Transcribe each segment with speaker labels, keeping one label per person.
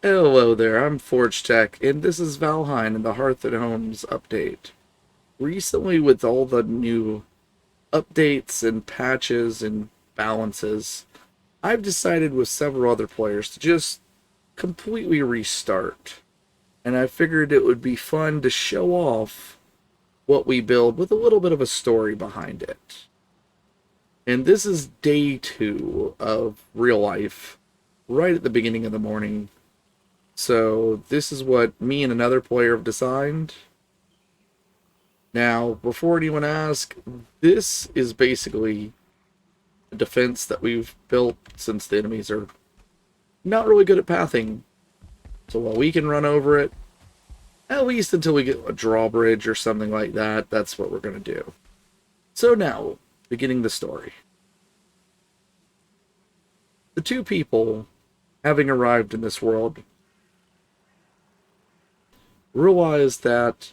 Speaker 1: Hello there, I'm Forge Tech, and this is Valheim in the Hearth and Homes update. Recently, with all the new updates and patches and balances, I've decided with several other players to just completely restart. And I figured it would be fun to show off what we build with a little bit of a story behind it. And this is day 2 of real life, right at the beginning of the morning. So this is what me and another player have designed. Now, before anyone asks, this is basically a defense that we've built since the enemies are not really good at pathing. So while we can run over it, at least until we get a drawbridge or something like that, that's what we're going to do. So now, beginning the story. The two people, having arrived in this world, realized that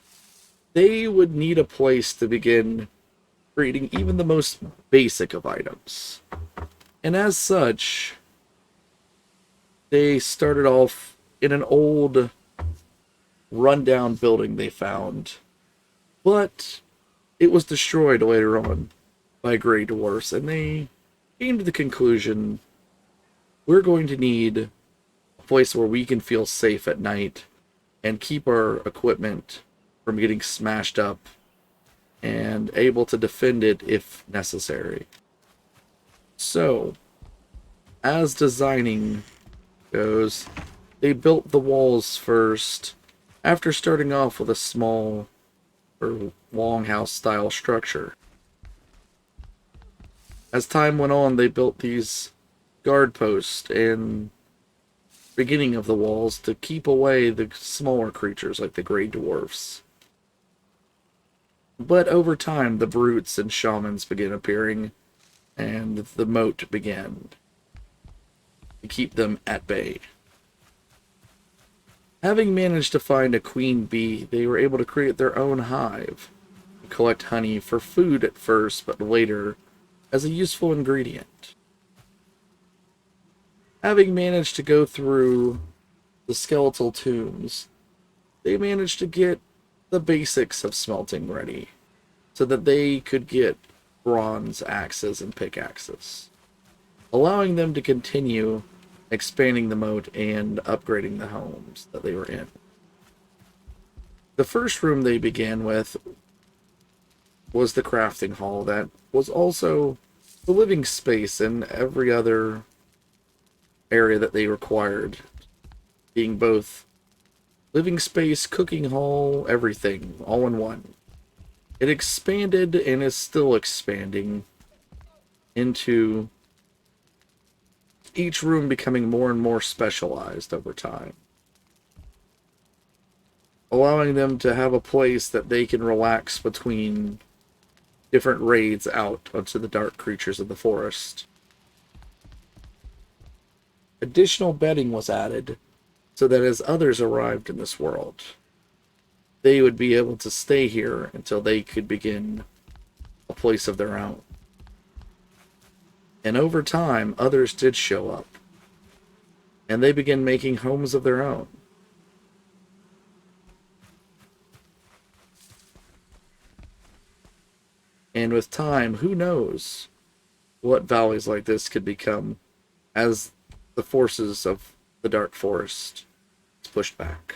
Speaker 1: they would need a place to begin creating even the most basic of items. And as such, they started off in an old, rundown building they found. But it was destroyed later on by gray dwarfs, and they came to the conclusion we're going to need a place where we can feel safe at night and keep our equipment from getting smashed up and able to defend it if necessary. So, as designing goes, they built the walls first after starting off with a small or longhouse style structure. As time went on, they built these guard posts and beginning of the walls to keep away the smaller creatures like the gray dwarfs. But over time, the brutes and shamans began appearing, and the moat began to keep them at bay. Having managed to find a queen bee, they were able to create their own hive, collect honey for food at first, but later as a useful ingredient. Having managed to go through the skeletal tombs, they managed to get the basics of smelting ready so that they could get bronze axes and pickaxes, allowing them to continue expanding the moat and upgrading the homes that they were in. The first room they began with was the crafting hall that was also the living space in every other area that they required, being both living space, cooking hall, everything, all in one. It expanded and is still expanding into each room becoming more and more specialized over time, allowing them to have a place that they can relax between different raids out onto the dark creatures of the forest. Additional bedding was added so that as others arrived in this world, they would be able to stay here until they could begin a place of their own. And over time, others did show up, and they began making homes of their own. And with time, who knows what valleys like this could become as the forces of the Dark Forest is pushed back.